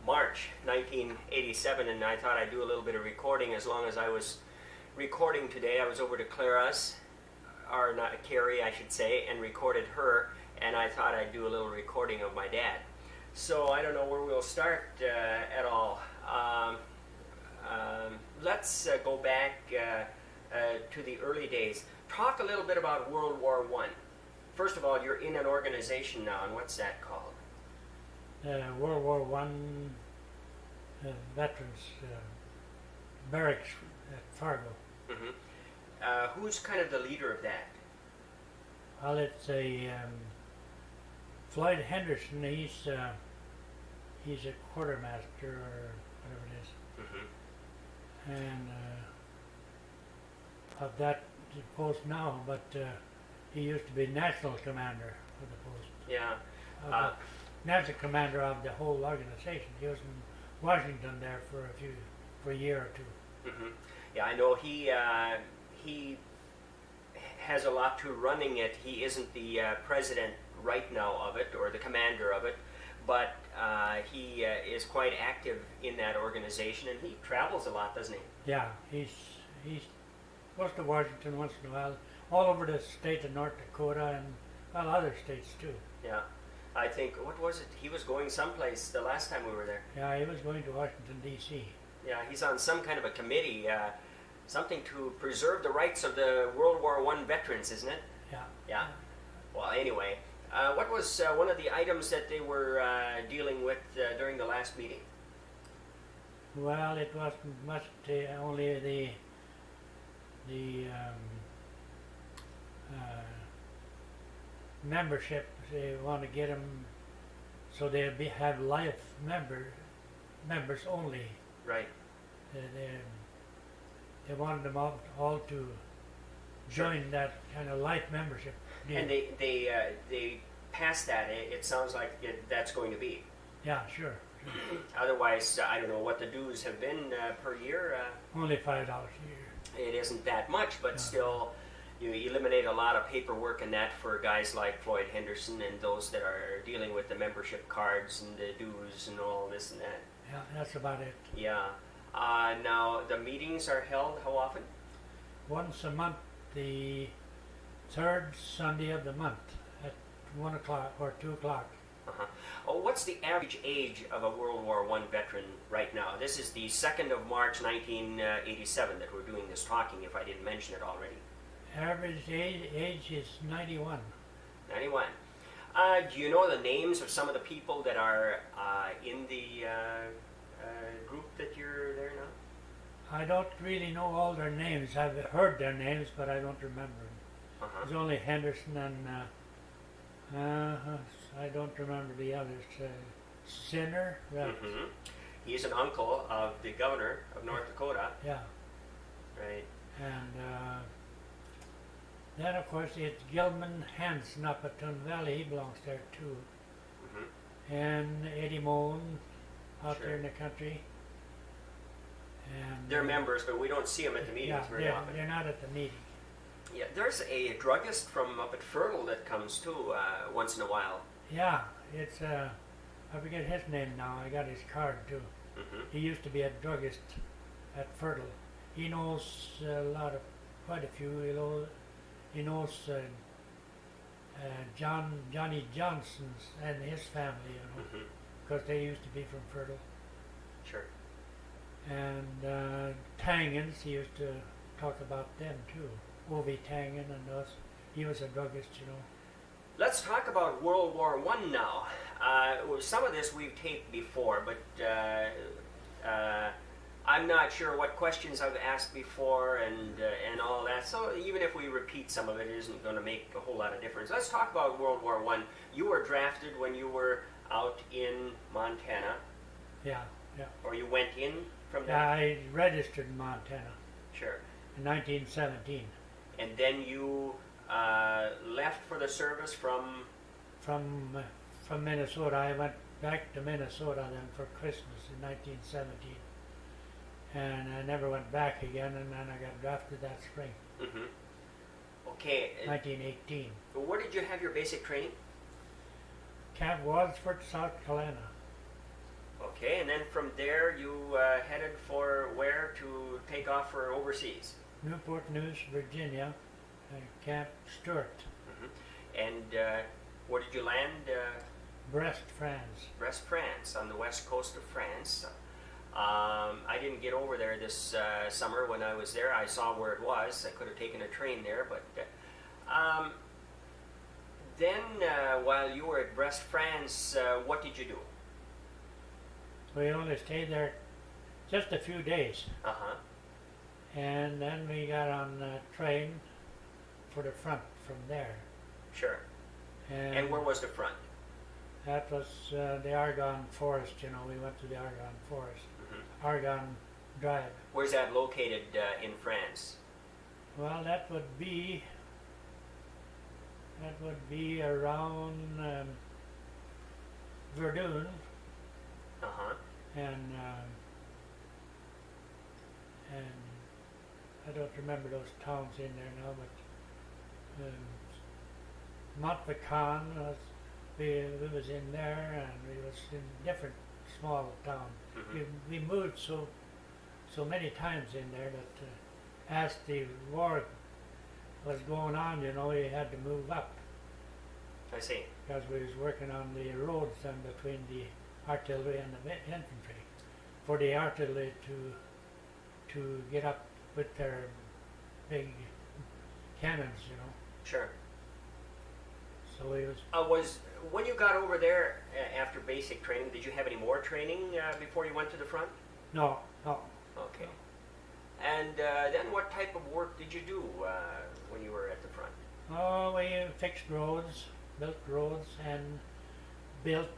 March 1987, and I thought I'd do a little bit of recording. As long as I was recording today, I was over to Clara's, or not Carrie, I should say, and recorded her, and I thought I'd do a little recording of my dad. So I don't know where we'll start at all. Let's go back to the early days. Talk a little bit about World War I. First of all, you're in an organization now, and what's that called? World War I Veterans Barracks at Fargo. Mm-hmm. Who's kind of the leader of that? Well, it's a Floyd Henderson. He's a quartermaster or whatever it is. Mm-hmm. And of that post now, but he used to be national commander of the post. Yeah. National commander of the whole organization. He was in Washington there for a year or two. Mm-hmm. Yeah, I know he has a lot to running it. He isn't the president right now of it, or the commander of it, but he is quite active in that organization, and he travels a lot, doesn't he? Yeah, he's goes to Washington once in a while, all over the state of North Dakota and well, other states too. Yeah, I think, what was it? He was going someplace the last time we were there. Yeah, he was going to Washington, D.C. Yeah, he's on some kind of a committee, something to preserve the rights of the World War I veterans, isn't it? Yeah. Yeah. Well, anyway, what was one of the items that they were dealing with during the last meeting? Well, it wasn't much, only the membership. They want to get them so they have life members only. Right. They wanted them all to join that kind of life membership deal. And they passed that. It sounds like that's going to be. Yeah, sure. Otherwise, I don't know what the dues have been per year. Only $5 a year. It isn't that much, but No. still, you eliminate a lot of paperwork and that for guys like Floyd Henderson and those that are dealing with the membership cards and the dues and all this and that. Yeah, that's about it. Yeah. Now, the meetings are held how often? Once a month, the third Sunday of the month at 1 o'clock or 2 o'clock. Uh-huh. Oh, what's the average age of a World War I veteran right now? This is the 2nd of March, 1987 that we're doing this talking, if I didn't mention it already. Average age is 91. 91. Do you know the names of some of the people that are in the group that you're there now? I don't really know all their names. I've heard their names, but I don't remember them. Uh-huh. There's only Henderson and I don't remember the others. Sinner. Right. Mm-hmm. He's an uncle of the governor of North Dakota. Yeah. Right. And then, of course, it's Gilman Hansen up at Tun Valley. He belongs there, too. Mm-hmm. And Eddie Moen out Sure. there in the country. And They're members, but we don't see them at the meetings yeah, very often. they're not at the meeting. Yeah, there's a druggist from up at Fertile that comes too once in a while. Yeah, it's, I forget his name now. I got his card, too. Mm-hmm. He used to be a druggist at Fertile. He knows quite a few. He knows Johnny Johnson's and his family, Mm-hmm. because they used to be from Fertile. Sure. And Tangens, he used to talk about them too. Ovi Tangen and us. He was a druggist, Let's talk about World War I now. Some of this we've taped before, but I'm not sure what questions I've asked before and all that. So even if we repeat some of it, it isn't going to make a whole lot of difference. Let's talk about World War I. You were drafted when you were out in Montana. Yeah. Or you went in from there? I registered in Montana Sure. in 1917. And then you left for the service from? From Minnesota. I went back to Minnesota then for Christmas in 1917. And I never went back again, and then I got drafted that spring. Mm-hmm. Okay. 1918. Where did you have your basic training? Camp Wadsworth, South Carolina. Okay, and then from there you headed for where to take off for overseas? Newport News, Virginia, Camp Stewart, And where did you land? Brest, France. Brest, France, on the west coast of France. I didn't get over there this summer when I was there. I saw where it was. I could have taken a train there, but then while you were at Brest, France, what did you do? We only stayed there just a few days, Uh-huh. and then we got on a train for the front from there. Sure. And where was the front? That was the Argonne Forest, you know, we went to the Argonne Forest. Argonne Drive. Where's that located in France? Well, that would be around Verdun, Uh-huh. and I don't remember those towns in there now, but Montfaucon was, we was in there, and we was in different small town. We moved so many times in there that as the war was going on, you know, we had to move up. I see. Because we was working on the roads then between the artillery and the infantry. For the artillery to get up with their big cannons, you know. Sure. So we was Was when you got over there after basic training, did you have any more training before you went to the front? no. Okay. And then what type of work did you do when you were at the front? Oh, we fixed roads, built roads, and built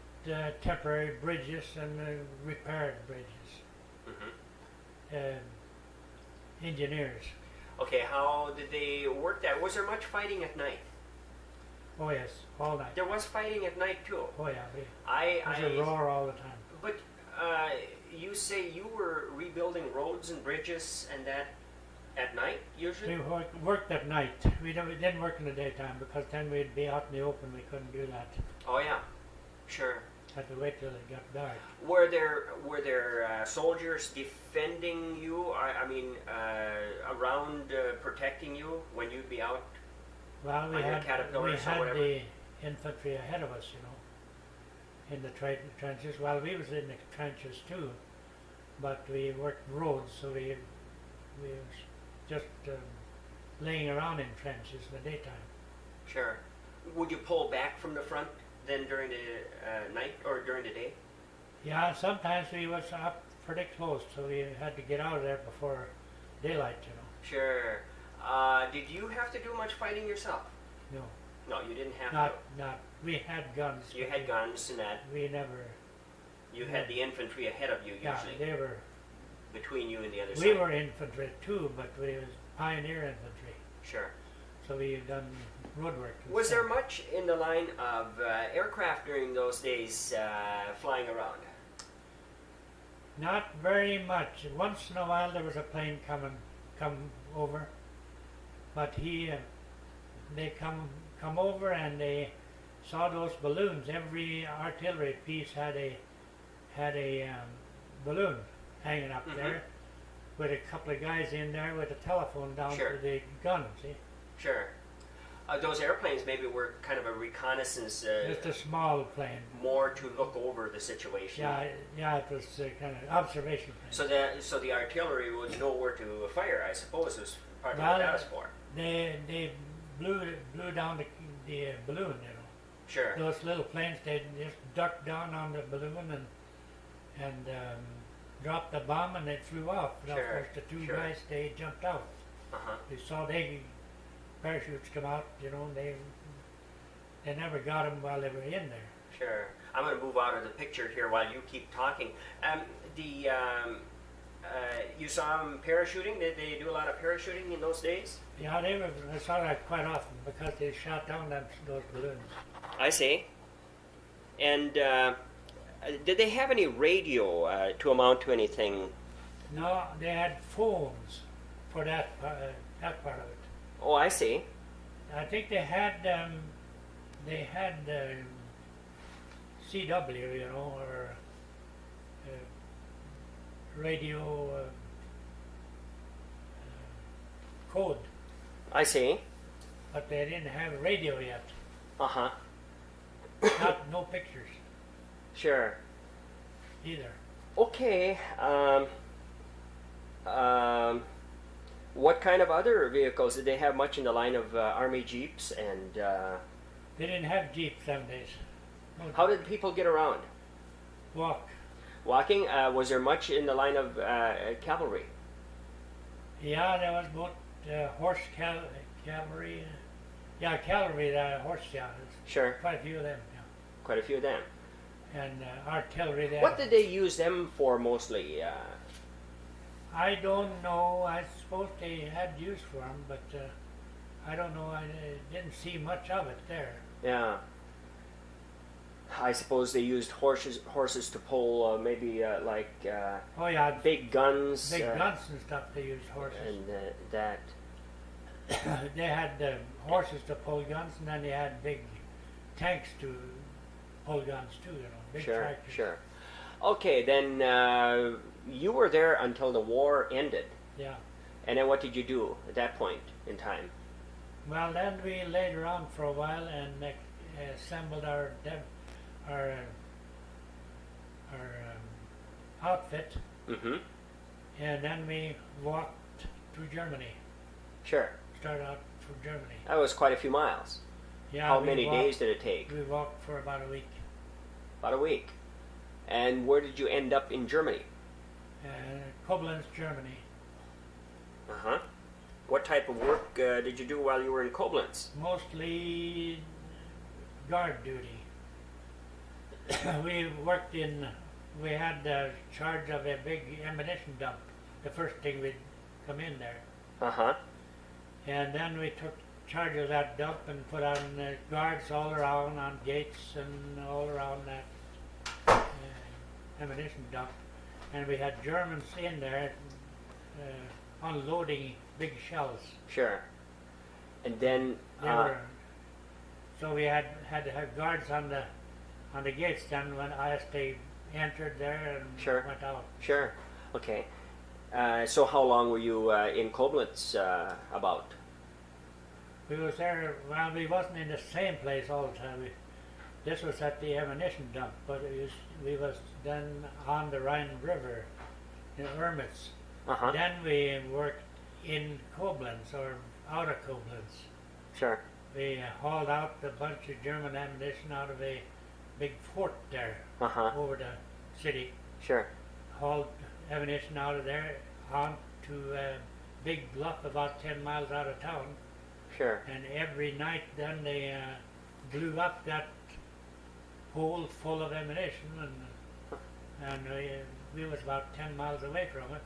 temporary bridges and repaired bridges. Engineers. Okay, how did they work that? Was there much fighting at night? Oh yes, all night. There was fighting at night too. Oh yeah, there's a roar all the time. But you say you were rebuilding roads and bridges and that at night usually? We worked at night. We didn't work in the daytime because then we'd be out in the open. We couldn't do that. Oh yeah, sure. Had to wait till it got dark. Were there soldiers defending you? I mean, around protecting you when you'd be out? Well, we on your had caterpillars or whatever? the infantry ahead of us, you know, in the trenches. Well, we was in the trenches too, but we worked roads, so we was just laying around in trenches in the daytime. Sure. Would you pull back from the front then during the night or during the day? Yeah, sometimes we was up pretty close, so we had to get out of there before daylight, you know. Sure. Did you have to do much fighting yourself? No. No, you didn't have to. We had guns. You had guns and that. We never. You had the infantry ahead of you usually. Yeah, they were. Between you and the other side. We were infantry too, but we was pioneer infantry. Sure. So we done road work. Was there much in the line of aircraft during those days flying around? Not very much. Once in a while there was a plane come over, but they come over and they saw those balloons. Every artillery piece had a balloon hanging up there with a couple of guys in there with a telephone down to the gun. See? Sure. Those airplanes maybe were kind of a reconnaissance. Just a small plane. More to look over the situation. Yeah, it was kind of observation plane. So the artillery would know where to fire, I suppose, was part of what that was for. They blew down the balloon, you know. Sure. Those little planes, they just ducked down on the balloon and dropped the bomb and it flew off. Of course, the two guys, they jumped out. They saw parachutes come out, you know. They never got them while they were in there. Sure. I'm going to move out of the picture here while you keep talking. You saw them parachuting? Did they do a lot of parachuting in those days? Yeah, I saw that quite often because they shot down those balloons. I see. And did they have any radio to amount to anything? No, they had phones for that part of it. Oh, I see. I think they had CW, you know, or radio code, I see. but they didn't have radio yet. Uh-huh. No pictures Sure. either. Okay. What kind of other vehicles did they have? Much in the line of army jeeps and They didn't have jeeps them days. No, how did people get around? walk. Walking? Was there much in the line of cavalry? Yeah, there was both cavalry. Yeah, cavalry, horse, yeah. There's Sure. quite a few of them. Yeah. Quite a few of them. And artillery there. What did they use them for mostly? I don't know. I suppose they had use for them, but I don't know. I didn't see much of it there. Yeah. I suppose they used horses to pull maybe like Oh yeah, big guns. big guns and stuff. They used horses. And that. They had horses to pull guns, and then they had big tanks to pull guns too. You know, big Sure, tractors. sure. Okay, then you were there until the war ended. Yeah. And then what did you do at that point in time? Well, then we laid around for a while and assembled our outfit, Mm-hmm. and then we walked to Germany. Sure. Started out from Germany. That was quite a few miles. Yeah. How we many walked- days did it take? We walked for about a week. About a week. And where did you end up in Germany? Koblenz, Germany. Uh-huh. What type of work did you do while you were in Koblenz? Mostly guard duty. We had charge of a big ammunition dump the first thing we'd come in there. Uh-huh. And then we took charge of that dump and put on guards all around on gates and all around that ammunition dump. And we had Germans in there unloading big shells. Sure. And then So we had to have guards on the gates then when they entered there and Sure. went out. Sure. Okay. So how long were you in Koblenz about? We was there, well, we wasn't in the same place all the time. This was at the ammunition dump, but we was then on the Rhine River in Ermitz. Uh-huh. Then we worked in Koblenz or out of Koblenz. Sure. We hauled out a bunch of German ammunition out of a big fort there Uh-huh. over the city. Sure. Hauled ammunition out of there onto a big bluff about 10 miles out of town. Sure. And every night then they blew up that hole full of ammunition, and we was about 10 miles away from it.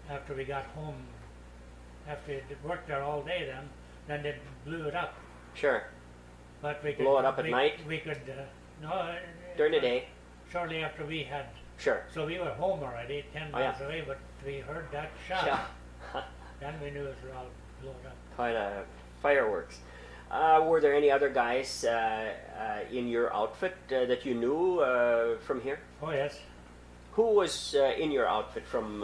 After we got home, after we worked there all day, then they blew it up. Sure. But we could Blow it up at night? We could no. During the day? Shortly after we had. Sure. So we were home already, 10 Oh, yeah. miles away, but we heard that shot. Yeah. Then we knew it was all blown up. Quite fireworks. Were there any other guys in your outfit that you knew from here? Oh yes. Who was in your outfit from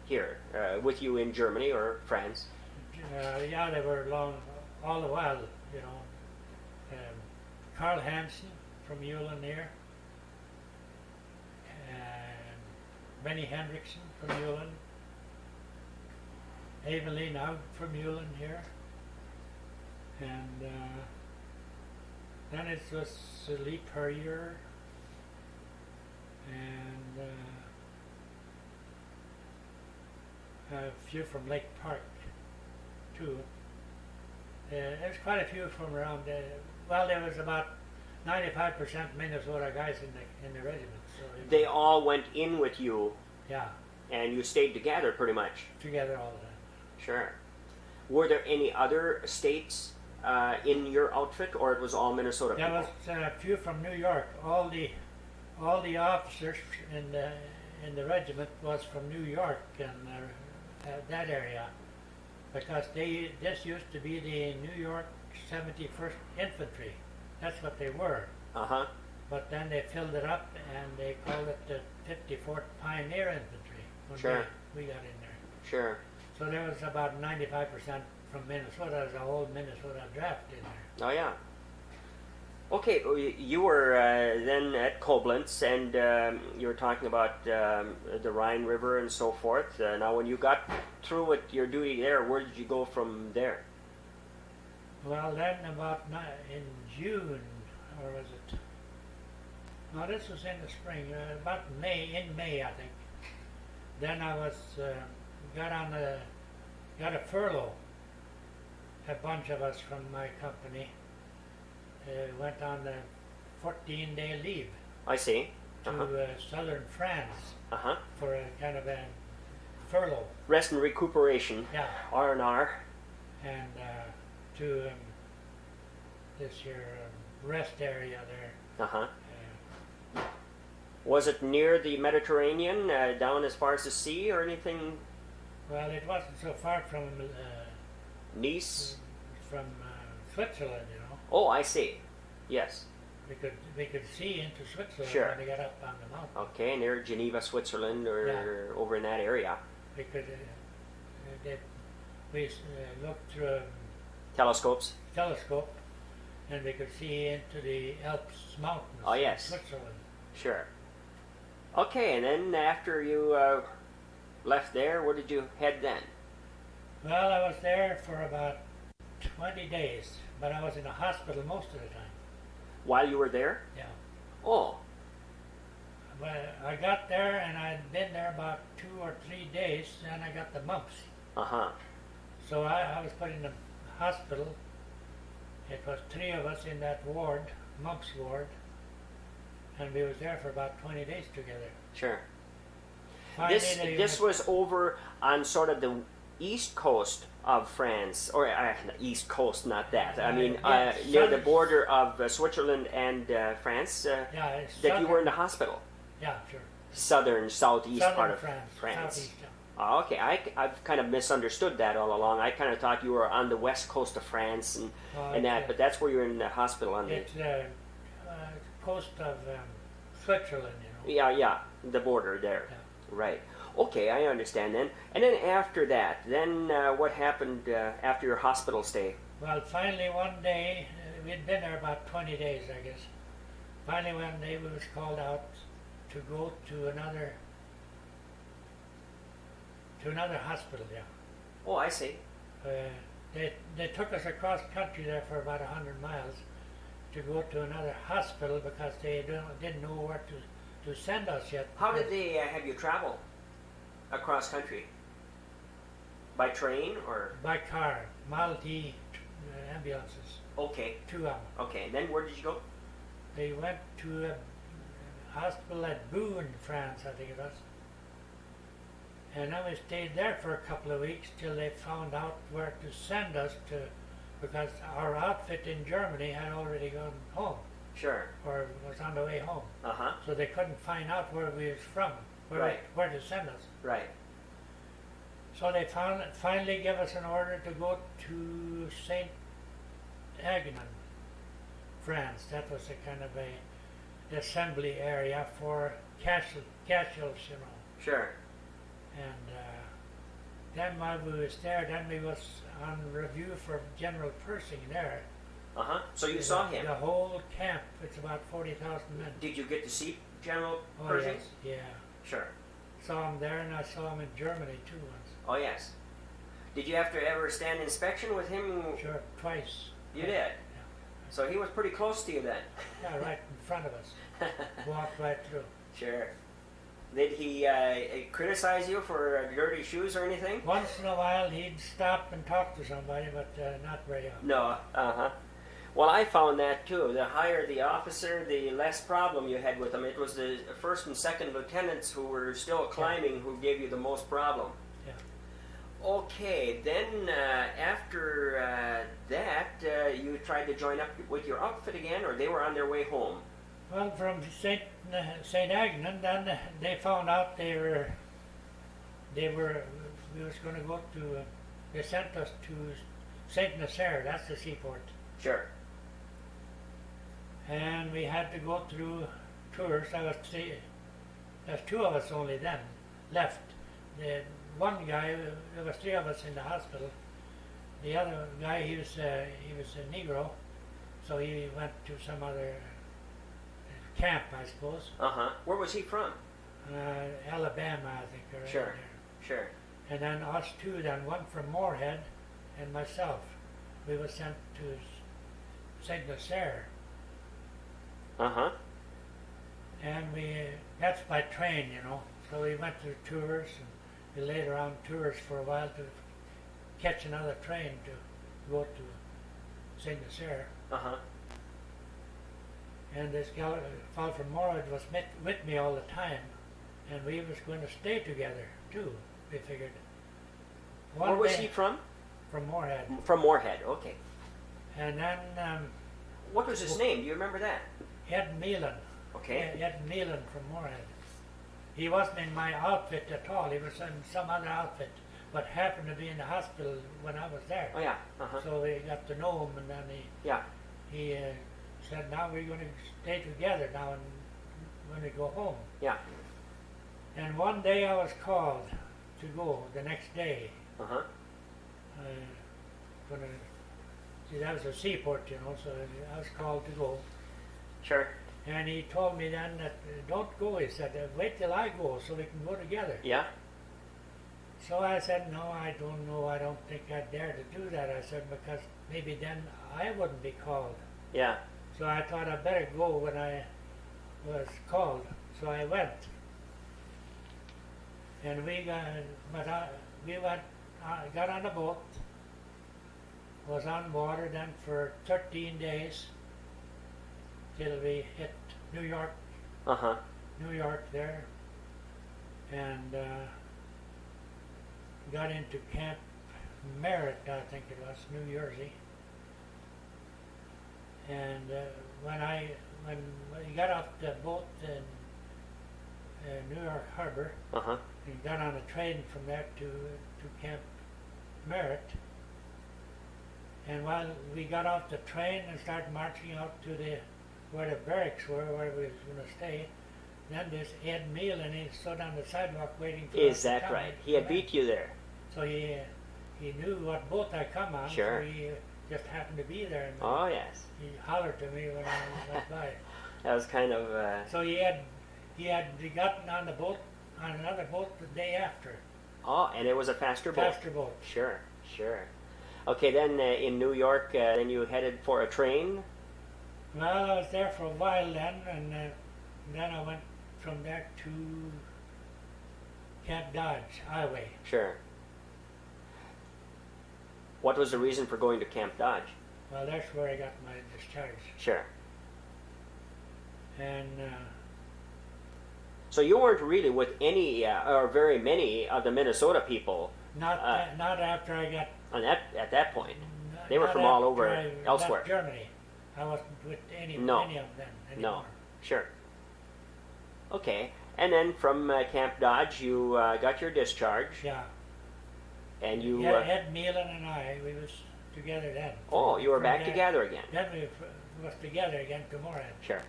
here, with you in Germany or France? Yeah, they were along all the while, you know. Carl Hansen from Ulan here, and Benny Hendrickson from Ulan, Evelyn out from Ulan here, and then it was Lee Perrier, and a few from Lake Park too. There's quite a few from around. Well, there was about 95% Minnesota guys in the regiment. So They all went in with you, yeah, and you stayed together pretty much. together all the time. Sure. Were there any other states in your outfit, or it was all Minnesota There people? was a few from New York. All the officers in the regiment was from New York and that area, because this used to be the New York 71st Infantry. That's what they were. Uh-huh. But then they filled it up and they called it the 54th Pioneer Infantry. when Sure. we got in there. Sure. So there was about 95% from Minnesota. There was a whole Minnesota draft in there. Oh yeah. Okay, you were then at Koblenz, and you were talking about the Rhine River and so forth. Now, when you got through with your duty there, where did you go from there? Well, then in June, or was it? No, this was in the spring. About in May, I think. Then I was got a furlough. A bunch of us from my company went on a 14-day leave I see. to southern France Uh-huh. for a kind of a furlough. Rest and recuperation. Yeah, R&R. and to this year rest area there. Uh-huh. Was it near the Mediterranean, down as far as the sea or anything? Well, it wasn't so far from Nice? Switzerland, you know. Oh, I see. Yes. We could see into Switzerland Sure. when we got up on the mountain. Okay, near Geneva, Switzerland, or over in that area. We could we looked through a Telescopes? telescope and we could see into the Alps mountains Oh, yes. in Switzerland. Sure. Okay, and then after you left there, where did you head then? Well, I was there for about 20 days, but I was in a hospital most of the time. While you were there? Yeah. Oh, But I got there and I'd been there about 2 or 3 days and I got the mumps. uh-huh. So I was put in the hospital. It was 3 of us in that ward, mumps ward, and we was there for about 20 days together. Sure. Finally, This was over on sort of the east coast of France, or east coast, not that. I mean, yeah, near the southern- border of Switzerland and France, yeah, it's that you were in southern- the hospital. Yeah, sure. Southeast Southern part of France. France. Southeast, yeah. Oh, okay, I've kind of misunderstood that all along. I kind of thought you were on the west coast of France and that, but that's where you're in the hospital on the. It's coast of Switzerland, you know. Yeah, the border there. Yeah. Right. Okay, I understand then. And then after that, then what happened after your hospital stay? Well, finally one day, we'd been there about 20 days, I guess. Finally one day we was called out to go to another hospital, yeah. Oh, I see. They took us across country there for about 100 miles to go to another hospital because they didn't know where to send us yet. How did they have you travel across country? By train or? By car, Model T ambulances, Okay. 2 of them. Okay, and then where did you go? They went to a hospital at Boone, France, I think it was. And then we stayed there for a couple of weeks till they found out where to send us to, because our outfit in Germany had already gone home, Sure. or was on the way home. Uh-huh. So they couldn't find out where we was from, Right. where to send us. Right. So they finally gave us an order to go to Saint Agnan, France. That was a kind of a assembly area for casualties, you know. Sure. And then while we was there, then we was on review for General Pershing there. Uh-huh. So you saw him. The whole camp, it's about 40,000 men. Did you get to see General Oh, Pershing? yes, yeah. Sure. Saw him there, and I saw him in Germany too once. Oh, yes. Did you have to ever stand inspection with him? Sure, twice. You did? Yeah. So he was pretty close to you then? Yeah, right in front of us. Walked right through. Sure. Did he criticize you for dirty shoes or anything? Once in a while, he'd stop and talk to somebody, but not very often. No. Uh-huh. Well, I found that too. The higher the officer, the less problem you had with him. It was the first and second lieutenants who were still climbing who gave you the most problem. Yeah. Okay, then after that, you tried to join up with your outfit again, or they were on their way home? Well, from Saint Agnan, then they found out we was going to go to, they sent us to Saint Nazaire, that's the seaport. Sure. And we had to go through tours. There's 2 of us only then left. the one guy, there was three of us in the hospital. The other guy, he was a Negro, so he went to some other camp, I suppose. Where was he from? Alabama, I think. Or Sure. Sure. And then us two, then one from Moorhead, and myself. We were sent to St. Lucie. And that's by train, you know. So we went to tours, and we laid around tours for a while to catch another train to go to St. Lucie. And this fellow from Moorhead was with me all the time, and we was going to stay together too, we figured. Where was he from? From Moorhead. From Moorhead, okay. And then... what was his name? Do you remember that? Ed Meelan. Okay. Ed Meelan from Moorhead. He wasn't in my outfit at all. He was in some other outfit, but happened to be in the hospital when I was there. Oh, yeah. So we got to know him, and then he said, now we're going to stay together now and when we go home. Yeah. And one day I was called to go, the next day. That was a seaport, you know, so I was called to go. Sure. And he told me then that, don't go, he said, wait till I go so we can go together. Yeah. So I said, no, I don't know, I don't think I'd dare to do that. I said, because maybe then I wouldn't be called. Yeah. So I thought I'd better go when I was called. So I went. And we got on a boat, was on water then for 13 days till we hit New York. New York there, and got into Camp Merritt, I think it was, New Jersey. And when we got off the boat in New York Harbor, we got on a train from there to Camp Merritt. And while we got off the train and started marching out to where the barracks were, where we was going to stay, then this Ed Meelan, he stood on the sidewalk waiting for us. Is that right? He had beat you there. So he knew what boat I come on. Sure. So he just happened to be there. And oh, yes. He hollered to me when I went by. That was kind of... So he had gotten on the boat, on another boat the day after. Oh, and it was a faster boat. Faster boat. Sure, sure. Okay, then in New York, then you headed for a train? Well, I was there for a while then, and then I went from there to Camp Dodge, Highway. Sure. What was the reason for going to Camp Dodge? Well, that's where I got my discharge. Sure. And... so you weren't really with any, or very many of the Minnesota people? Not after I got... At that point? They were from all over elsewhere? Left Germany. I wasn't with any of them anymore. No, sure. Okay, and then from Camp Dodge, you got your discharge. Yeah. And you... Ed Meelan and I, we was together then. Oh, you were back together again. Then we was together again to Moorhead. Sure.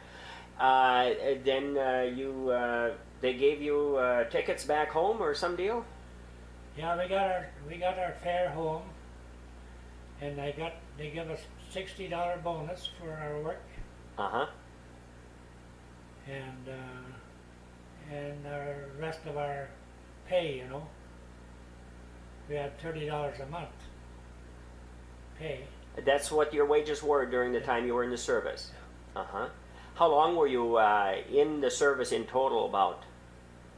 Then they gave you tickets back home or some deal? Yeah, we got our fare home, and they give us $60 bonus for our work. And the rest of our pay, you know. We had $30 a month pay. That's what your wages were during the time you were in the service? How long were you in the service in total about?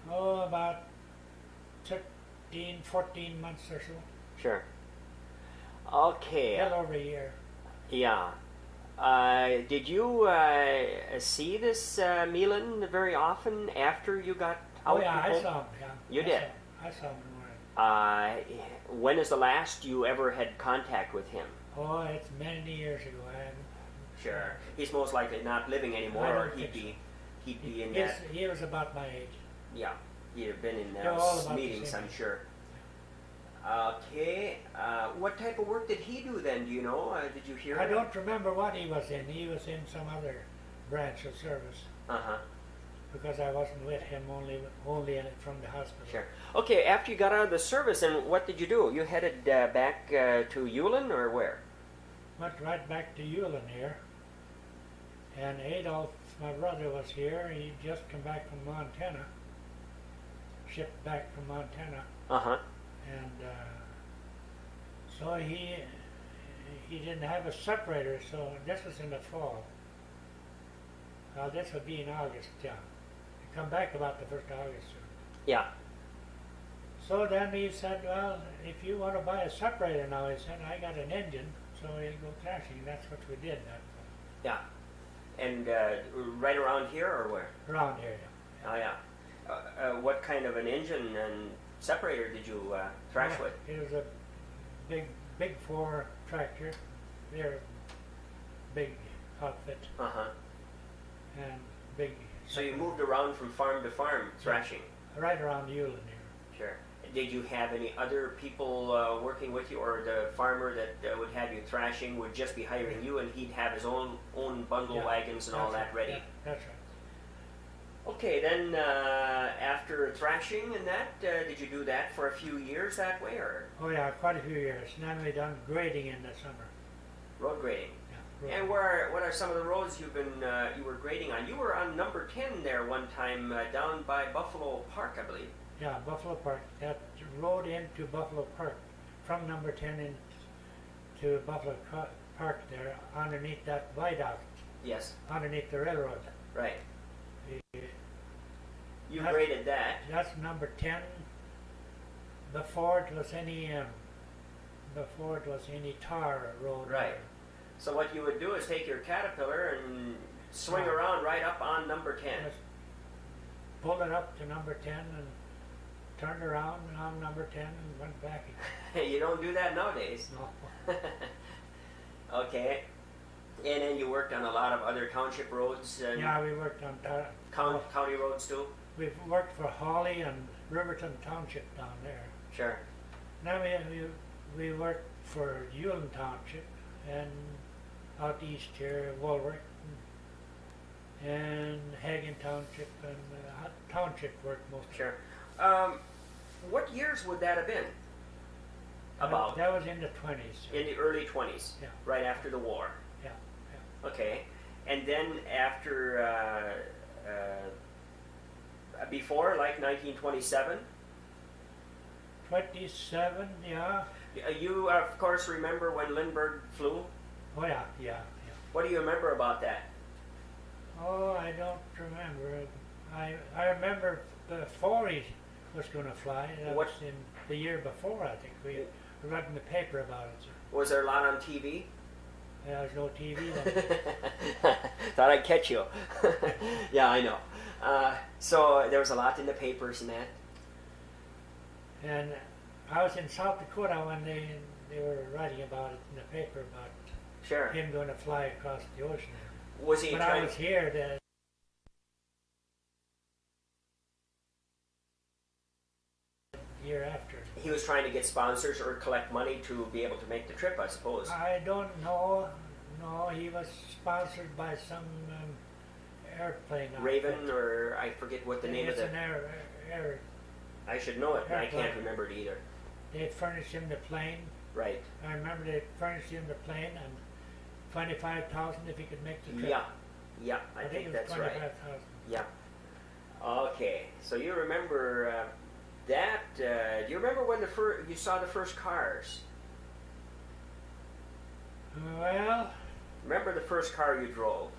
Oh, about 13, 14 months or so. Sure. Okay. A little over a year. Yeah. Did you see this Meelan very often after you got out? Oh yeah, I saw him. Yeah. You did? I saw him. When is the last you ever had contact with him? Oh, it's many years ago. Sure. He's most likely not living anymore, or he'd be in that. He was about my age. Yeah, he'd have been in those meetings, I'm sure. Okay. What type of work did he do then? Do you know? Did you hear? I don't remember what he was in. He was in some other branch of service. because I wasn't with him, only from the hospital. Sure. Okay, after you got out of the service, and what did you do? You headed back to Ulen, or where? Went right back to Ulen here. And Adolf, my brother, was here. He just come back from Montana. Shipped back from Montana. Uh-huh. And so he didn't have a separator, so this was in the fall. Well, this would be in August, yeah. He come back about the 1st of August. Yeah. So then he said, well, if you want to buy a separator now, he said, I got an engine, so he'll go crashing. That's what we did that fall. Yeah. And right around here, or where? Around here, yeah. Oh, yeah. What kind of an engine and separator did you thrash with? It was a big 4 tractor. They're big outfit. Uh-huh. And big. So you moved around from farm to farm thrashing? Right around Ulen here. Sure. Did you have any other people working with you, or the farmer that would have you thrashing would just be hiring you, and he'd have his own bundle wagons and all that ready? Yeah, that's right. Okay, then after thrashing and that, did you do that for a few years that way, or? Oh yeah, quite a few years. And then we done grading in the summer. Road grading. Yeah, And what are some of the roads you were grading on? You were on number 10 there one time down by Buffalo Park, I believe. Yeah, Buffalo Park. That road into Buffalo Park, from number 10 into Buffalo Park there, underneath that viaduct. Yes. Underneath the railroad. Right. You That's- graded that. That's number 10. Before it was any tar road. Right. So what you would do is take your Caterpillar and swing around right up on number 10. Just pulled it up to number 10 and turned around on number 10 and went back again. You don't do that nowadays. No. Okay. And then you worked on a lot of other township roads and Yeah, we worked on county roads too? We've worked for Hawley and Riverton Township down there. Sure. Now we worked for Ulen Township and out east here, Walworth and Hagen Township and Township work mostly. Sure. What years would that have been? About? That was in the 20s. In the early 20s, Yeah. right after the war. Yeah. Okay. And then after, before, like 1927? 27, yeah. You, of course, remember when Lindbergh flew? Oh yeah. What do you remember about that? Oh, I don't remember. I remember before he was going to fly. That What- was in the year before, I think. We read in the paper about it. Was there a lot on TV? There was no TV then. Thought I'd catch you. Yeah, I know. So there was a lot in the papers and that. And I was in South Dakota when they were writing about it in the paper about Sure. him going to fly across the ocean. Was he When I trying? was here, the year after. He was trying to get sponsors or collect money to be able to make the trip, I suppose. I don't know. No, he was sponsored by some airplane. Raven, outfit. or I forget what the name of It's the. an air. I should know it, but I can't airplane. remember it either. They furnished him the plane. Right. I remember they furnished him the plane and 25,000 if he could make the trip. Yeah, I think it was that's right. 25,000. Yeah. Okay, so you remember that? Do you remember when you saw the first cars? Well, Remember the first car you drove?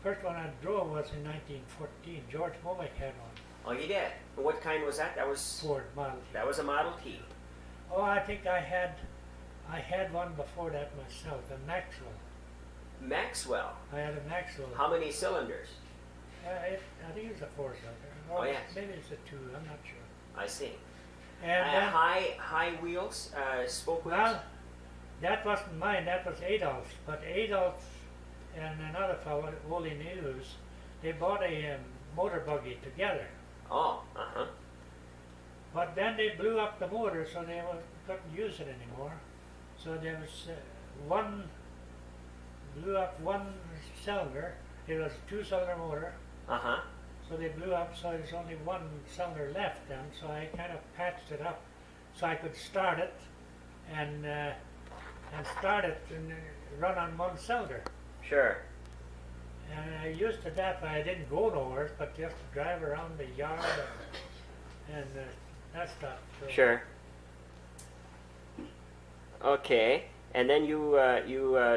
first one I drove was in 1914. George Movick had one. Oh, you did. What kind was that? That was Ford Model T. That was a Model T. Oh, I think I had one before that myself, a Maxwell. Maxwell. I had a Maxwell. How many cylinders? I think it was a 4-cylinder. Oh, yes. Maybe it's a 2. I'm not sure. I see. And then, high wheels, spoke wheels. well, that wasn't mine. That was Adolph's. But Adolph and another fellow, Wooly News, they bought a motor buggy together. Oh, uh-huh. But then they blew up the motor, so they couldn't use it anymore. So there was blew up one cylinder. It was a two-cylinder motor, Uh-huh. so they blew up, so there's only one cylinder left then, so I kind of patched it up so I could start it and run on one cylinder. Sure. And I used to that, but I didn't go nowhere, but just to drive around the yard and that stuff. So. Sure. Okay. And then you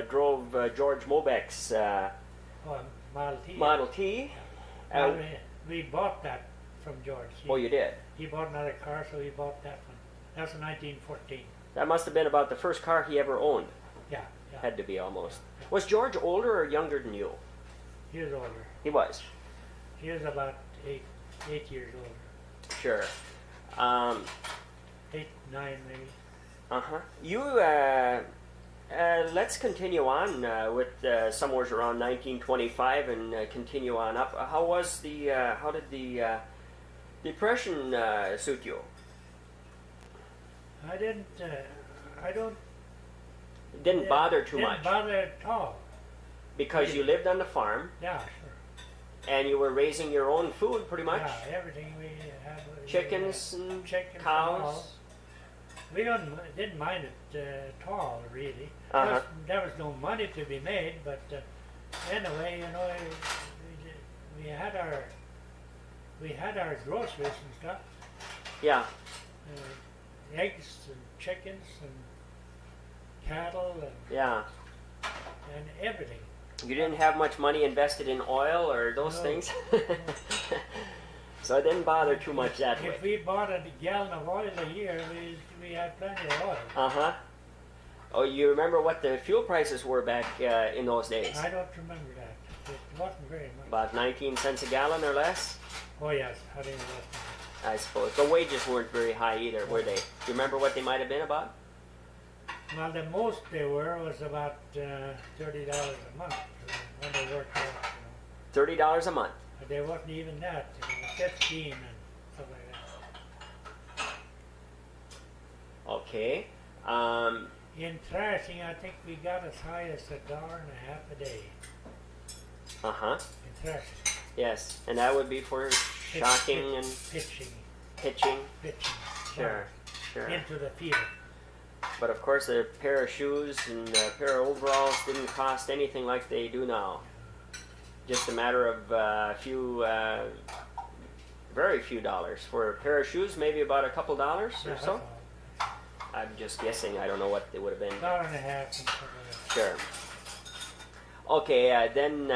drove George Mobeck's Model T. Model T. Well, we bought that from George. Oh, you did? He bought another car, so we bought that one. That was in 1914. That must have been about the first car he ever owned. Yeah, yeah. Had to be almost. Was George older or younger than you? He was older. He was. He was about eight years older. Sure. 8, 9 maybe. Uh-huh. You, let's continue on with somewhere around 1925 and continue on up. How did the Depression suit you? I didn't, It didn't bother too much Didn't bother at all. because you lived on the farm Yeah, sure. and you were raising your own food pretty much. Yeah, everything we had. Chickens and chickens and cows. all. We didn't mind it at all, really. Uh-huh. There was no money to be made, but anyway, you know, we had our groceries and stuff, Yeah. eggs and chickens and cattle Yeah. and everything. You didn't have much money invested in oil or those No. things. So it didn't bother too much that way. If we bought a gallon of oil a year, we had plenty of oil. Uh-huh. Oh, you remember what the fuel prices were back in those days? I don't remember that. It wasn't very much. About 19 cents a gallon or less, Oh yes, I didn't less than I suppose. The wages weren't very high either, were they? Do you remember what they might have been about? that. Well, the most they were was about $30 a month when they worked out. $30 a month. But they wasn't even that. 15 and stuff like that. Okay. In thrashing, I think we got as high as $1.50 a day Uh-huh. in thrashing. Yes. And that would be for shocking and Pitching. pitching. Sure. Sure. Into the field. But of course, a pair of shoes and a pair of overalls didn't cost anything like they do now. Just a matter of very few dollars. For a pair of shoes, maybe about a couple dollars or so. I'm just guessing. I don't know what they would have been. $1.50 and stuff like that. Sure. Okay, then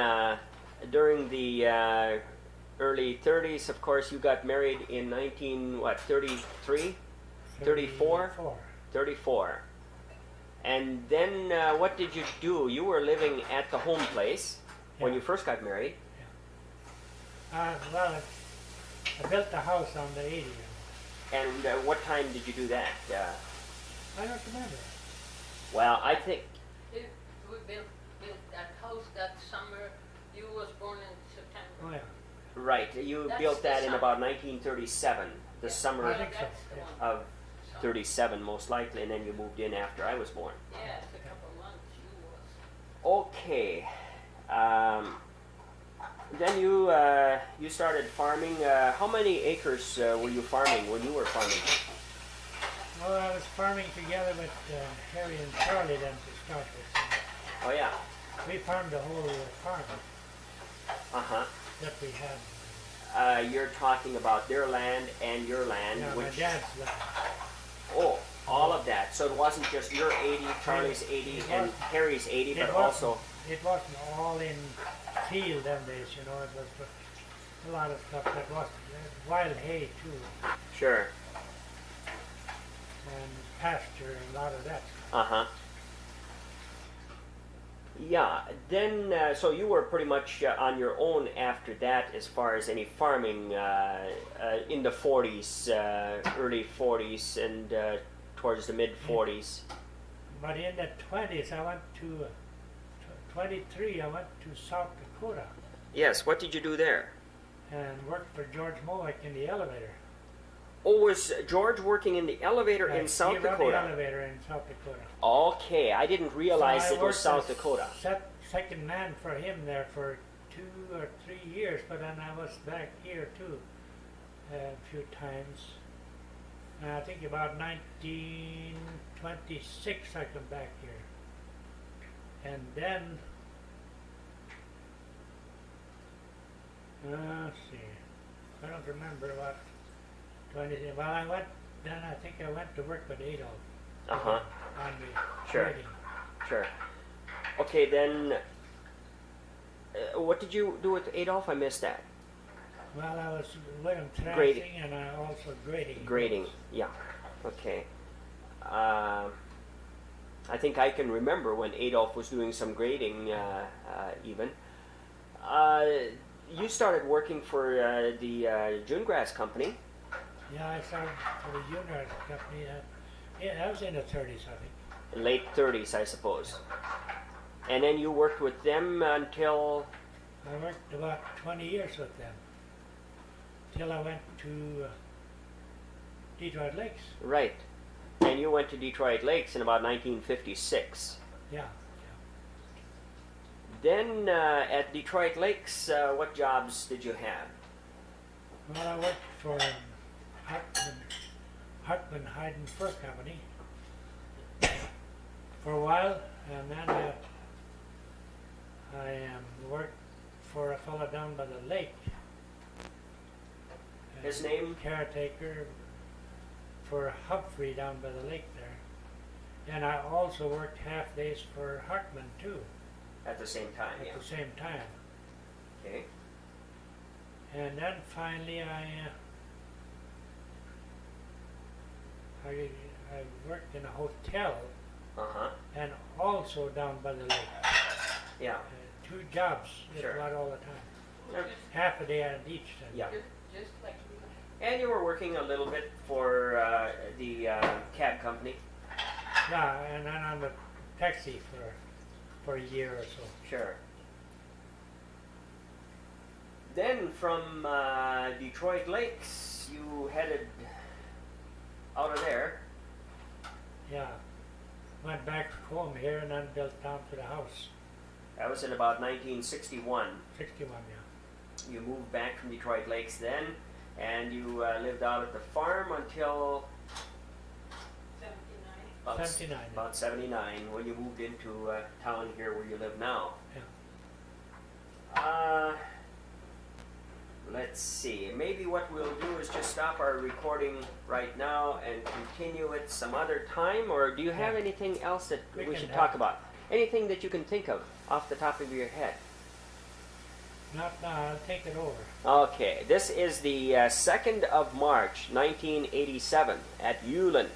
during the early 30s, of course, you got married in 33? 34? 34. And then what did you do? You were living at the home place when you first got married. Well, I built the house on the 80. And what time did you do that? I don't remember. Well, I think... We built that house that summer. You was born in September. Oh yeah. Right, you That's built the that in summer. about 1937, the summer I think so. That's the one. of 37 most likely, and then you moved in after I was born. Yeah, it's a couple months you was. Okay. Then you started farming. How many acres were you farming when you were farming? Well, I was farming together with Harry and Charlie then to start with. Oh yeah. We farmed the whole farm Uh-huh. that we had. You're talking about their land and your land, Yeah, my which... dad's land. Oh, all of that. So it wasn't just your 80, Charlie's 80, and Harry's 80, but also... It wasn't all in field them days, you know. It was a lot of stuff that was wild hay too, Sure. and pasture and a lot of that. Uh-huh. Yeah, then, so you were pretty much on your own after that as far as any farming in the 40s, early 40s and towards the mid-40s. But in the 20s, I went to 23. I went to South Dakota Yes, what did you do there? and worked for George Mowick in the elevator. Oh, was George working in the elevator in He South run the Dakota? elevator in South Dakota. Okay, I didn't realize So I it was worked South as Dakota. Second man for him there for 2 or 3 years, but then I was back here too a few times. I think about 1926 I come back here. And then, let's see, I don't remember what, well I went, then I think I went to work with Adolf. Uh-huh. On the Sure. trading. Sure. Okay, then, what did you do with Adolf? I missed that. Well, I was with him thrashing Grading. and I also grading. Grading, yeah. Okay. I think I can remember when Adolf was doing some grading, even. You started working for the June Grass Company. Yeah, I started for the junior company. Yeah, I was in the 30s, I think. Late 30s, I suppose. And then you worked with them until... I worked about 20 years with them, till I went to Detroit Lakes. Right. And you went to Detroit Lakes in about 1956. Yeah. Then at Detroit Lakes, what jobs did you have? Well, I worked for Hartman Hyde and Fur Company for a while, and then I worked for a fellow down by the lake. His name? Caretaker for Humphrey down by the lake there. And I also worked half days for Hartman too, At the same time, at yeah. the same time. Okay. And then finally I worked in a hotel Uh-huh. and also down by the lake. Yeah. 2 jobs, just Sure. about all the time. Yep. Half a day at each. Then. Yeah. Just like me. And you were working a little bit for the cab company. Yeah, and then on the taxi for a year or so. Sure. Then from Detroit Lakes, you headed out of there. Yeah. Went back home here and then built down to the house. That was in about 1961. 61, yeah. You moved back from Detroit Lakes then, and you lived out at the farm until 79. 79. about 79, when you moved into town here where you live now. Yeah. Let's see. Maybe what we'll do is just stop our recording right now and continue it some other time, or do you have Yeah. anything else that We we can should have- talk about? Anything that you can think of off the top of your head? Not now, I'll take it over. Okay, this is the 2nd of March, 1987 at Ulen.